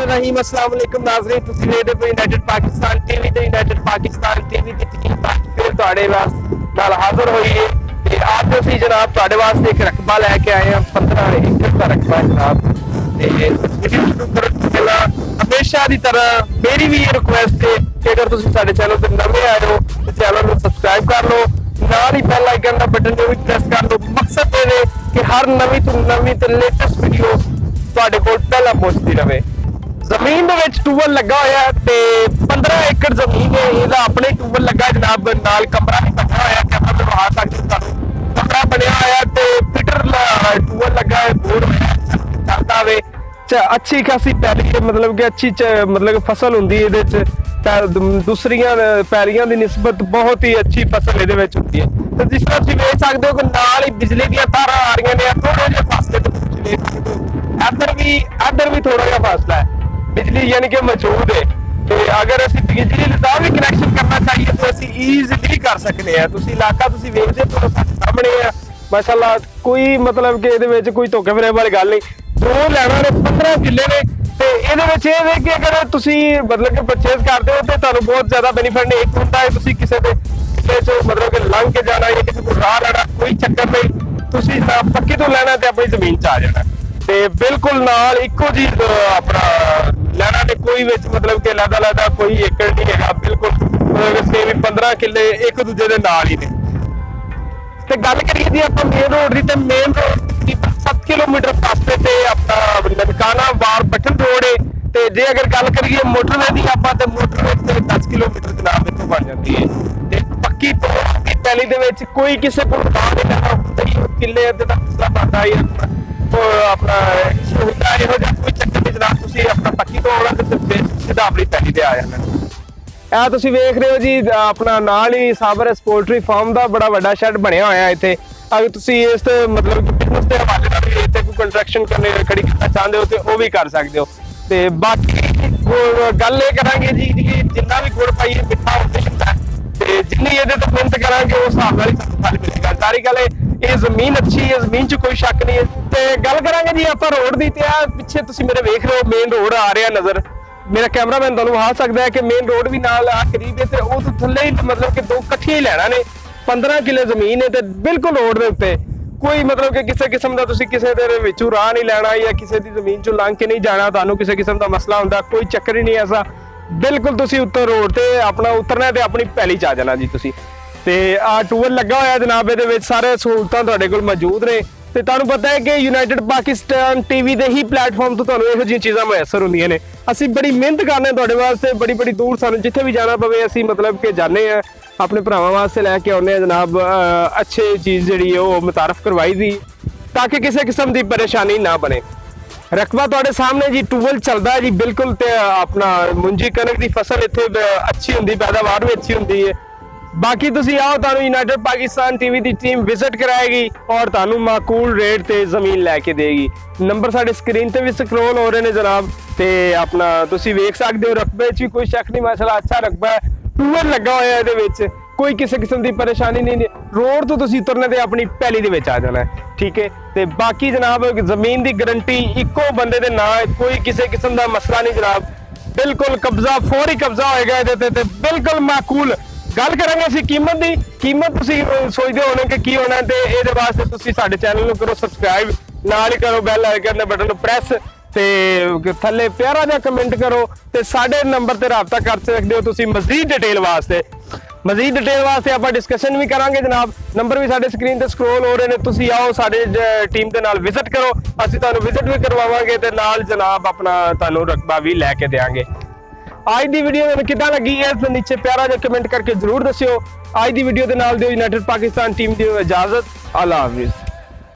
रहीम अस्सलाम वालेकुम नाज़रीन तुसीं देखदे पए यूनाइटेड पाकिस्तान टीवी ते यूनाइटेड पाकिस्तान टीवी दी टीम फिर तुहाडे नाल हाज़र होई है ते अज असीं जनाब तुहाडे वास्ते एक रकबा लैके आए हैं 15 एकड़ दा रकबा जनाब ते वीडियो शुरू करन तो पहला हमेशा दी तरह मेरी भी ये रिक्वेस्ट है कि अगर तुसीं साडे चैनल ते नवे आए हो तो चैनल नूं सबसक्राइब कर लो नाल ही बेल आइकन दा बटन भी प्रेस कर लो मकसद ये है कि हर नवी तो नवी ते लेटेस्ट वीडियो तुहाडे कोल पहला पहुंचदी रहे। जमीन दे विच टूबल लगा होया ते 15 एकड़ जमीन है इहदा अपने टूबल लगा जनाब नाल कमरा भी बना होया कि आप दिखा सकते हो कमरा बनया होया ते फिटर टूबल लगा है बोर होया चलदा वे अच्छी खासी पैली मतलब कि अच्छी मतलब फसल हुंदी इहदे च दूसरियां पैलियां दी निस्बत बहुत ही अच्छी फसल इहदे विच हुंदी है ते जिस तरह तुसीं देख सकदे हो कि नाल ही बिजली दी तारां आ रहीआं ने थोड़े जिहे फासले ते तुसीं देख सकदे हो इधर भी थोड़ा जिहा फासला है बिजली यानी कि मौजूद है तो अगर असं बिजली का भी कनैक्शन करना चाहिए तो असं ईजिली कर सकते हैं तुम इलाका तुम वेखते हो सामने है माशाअल्लाह कोई मतलब कि ये कोई धोखे फिरे वाली गल नहीं जो लैना ने 15 किले ने तो ये कि अगर तुम मतलब कि परचेज करते हो तो तुहानूं बहुत ज्यादा बेनीफिट नहीं एक होंदा है तुम किसी के किले चो मतलब कि लंघ के जाना या किसी को राह लेना कोई चक्कर नहीं तुम पक्के तो लैना तो अपनी जमीन च आ जाना ते बिल्कुल नाल इको जी अपना लैना ने कोई विच मतलब कि लैदा कोई एकड़ नहीं है बिल्कुल मतलब सेम 15 किले एक दूजे दे नाल ही ने ते गल करिए जी आप मेन रोड दी ते मेन रोड दी 7 किलोमीटर फासले ते अपना ननकाना वार पठन रोड है ते जे अगर गल करिए मोटरवे दी आपां ते मोटरवे ते 10 किलोमीटर जनाब इत्थों बन जाती है ते पक्की पैली दे विच कोई किसी को नहीं लेना किले अद्धे दा मसला बनदा है अपना होता है कोई चक्कर नहीं जनाब तुसीं अपना पक्की तो आउणा ते सीधा अपनी पैली ते आ जाना ਇਹ ਤੁਸੀਂ ਵੇਖ ਰਹੇ ਹੋ ਜੀ ਆਪਣਾ ਨਾਲ ਹੀ ਸਾਬਰ ਪੋਲਟਰੀ ਫਾਰਮ ਦਾ ਬੜਾ ਵੱਡਾ ਸ਼ੈੱਡ ਬਣਿਆ ਹੋਇਆ ਇੱਥੇ ਅਗਰ ਤੁਸੀਂ ਇਸ ਤੇ ਮਤਲਬ ਬਿਜ਼ਨਸ ਦੇ ਹਵਾਲੇ ਨਾਲ ਵੀ ਇੱਥੇ ਕੋਈ ਕੰਸਟਰਕਸ਼ਨ ਕਰਨੀ ਖੜੀ ਕਰਨਾ ਚਾਹੁੰਦੇ ਹੋ ਤੇ ਉਹ ਵੀ ਕਰ ਸਕਦੇ ਹੋ ਤੇ ਬਾਕੀ ਗੱਲ ਇਹ ਕਰਾਂਗੇ ਜੀ ਕਿ ਜਿੰਨਾ ਵੀ ਗੁੜ ਪਾਈਏ ਮਿੱਠਾ ਹੁੰਦਾ ਹੁੰਦਾ ਤੇ ਜਿੰਨੀ ਇਹਦੇ ਤੇ ਮਿਹਨਤ ਕਰਾਂਗੇ ਉਸ ਹਿਸਾਬ ਨਾਲ ਹੀ ਸਾਨੂੰ ਫਲ ਮਿਲੇਗਾ ਸਾਰੀ ਗੱਲ ਇਹ ਜ਼ਮੀਨ ਅੱਛੀ ਹੈ ਜ਼ਮੀਨ 'ਚ ਕੋਈ ਸ਼ੱਕ ਨਹੀਂ ਹੈ ਤੇ ਗੱਲ ਕਰਾਂਗੇ ਜੀ ਆਪਾਂ ਰੋਡ ਦੀ ਤੇ ਆ ਪਿੱਛੇ ਤੁਸੀਂ ਮੇਰੇ ਵੇਖ ਰਹੇ ਹੋ ਮੇਨ ਰੋਡ ਆ ਰਿਹਾ ਨਜ਼ਰ मेरा कैमरामैन तुहानूं विखा सकदा है कि मेन रोड भी नाल आ करीब है ते ओह तो थल्ले ही मतलब कि दो इकट्ठे ही लैना ने 15 किले जमीन है ते बिल्कुल रोड दे उत्ते कोई मतलब कि किसी किस्म दा तुसीं किसी दे विचों राह नहीं लैना या किसी दी जमीन चों लंघ के नहीं जाना तुहानूं किसी किस्म दा मसला हुंदा कोई चक्कर ही नहीं ऐसा बिल्कुल तुसीं उत्ते रोड ते अपना उतरना ते अपनी पैली च आ जाना जी तुसीं ते आ टूबल लगा होया जनाब इहदे विच सारे सहूलतां तुहाडे कोल मौजूद ने ਤੇ ਤੁਹਾਨੂੰ ਪਤਾ ਹੈ ਕਿ ਯੂਨਾਈਟਿਡ ਪਾਕਿਸਤਾਨ ਟੀਵੀ ਦੇ ਹੀ ਪਲੇਟਫਾਰਮ ਤੋਂ ਤੁਹਾਨੂੰ ਇਹੋ ਜਿਹੀਆਂ ਚੀਜ਼ਾਂ ਮੁਯੱਸਰ ਹੁੰਦੀਆਂ ਨੇ ਅਸੀਂ ਬੜੀ ਮਿਹਨਤ ਕਰਨੇ ਤੁਹਾਡੇ ਵਾਸਤੇ ਬੜੀ ਦੂਰ ਸਾਨੂੰ ਜਿੱਥੇ ਵੀ ਜਾਣਾ ਪਵੇ ਅਸੀਂ ਮਤਲਬ ਕਿ ਜਾਂਦੇ ਆ ਆਪਣੇ ਭਰਾਵਾਂ ਵਾਸਤੇ ਲੈ ਕੇ ਆਉਂਦੇ ਆ ਜਨਾਬ ਅੱਛੇ ਚੀਜ਼ ਜਿਹੜੀ ਉਹ ਮੁਤਾਰਫ ਕਰਵਾਈ ਦੀ ਤਾਂ ਕਿ ਕਿਸੇ ਕਿਸਮ ਦੀ ਪਰੇਸ਼ਾਨੀ ਨਾ ਬਣੇ ਰਕਬਾ ਤੁਹਾਡੇ ਸਾਹਮਣੇ ਜੀ ਟੂਬਲ ਚੱਲਦਾ ਜੀ ਬਿਲਕੁਲ ਤੇ ਆਪਣਾ ਮੁੰਜੀ ਕਣਕ ਦੀ ਫਸਲ ਇੱਥੇ ਅੱਛੀ ਹੁੰਦੀ ਪੈਦਾਵਾਰ ਵੀ ਅੱਛੀ ਹੁੰਦੀ ਹੈ बाकी तुसी आओ तानू यूनाइटेड पाकिस्तान टीवी की टीम विजिट कराएगी और तानू माकूल रेट ते जमीन लैके देगी नंबर साडे स्क्रीन ते भी स्क्रॉल हो रहे ने जनाब ते अपना तुसी वेख सकदे हो रकबे च कोई शक नहीं माशाल्लाह अच्छा रकबा है टूबल लगा होया इहदे विच कोई किसी किस्म की परेशानी नहीं रोड तो तुसी उतरने ते अपनी पैली दे विच आ जाना है ठीक है ते बाकी जनाब जमीन की गारंटी इको बंदे दे नाम कोई किसी किस्म का मसला नहीं जनाब बिल्कुल कब्जा फौरी कब्जा होएगा इहदे ते बिल्कुल माकूल गल करांगे असीं कीमत दी कीमत तुसीं सोचदे होणे कि की होना ते इहदे वास्ते तुसीं साडे चैनल नूं करो सबसक्राइब नाल ही करो बैल आइकन दे बटन नूं प्रेस ते थल्ले प्यारा जिहा कमेंट करो ते साडे नंबर ते राबता कर सकदे हो तुसीं मज़ीद डिटेल वास्ते आपां डिस्कशन भी करांगे जनाब नंबर भी साडे स्क्रीन ते स्क्रॉल हो रहे ने तुसीं आओ साडे टीम दे नाल विजिट करो असीं तुहानूं विजिट भी करवावांगे ते नाल जनाब अपना तुहानूं रकबा भी लैके देवांगे आज दी वीडियो में कितना लगी इस नीचे प्यारा जो कमेंट करके जरूर दस्सियो आज दी वीडियो दे नाल दिओ यूनाइटेड पाकिस्तान टीम दी इजाजत अल्लाह हाफिज़।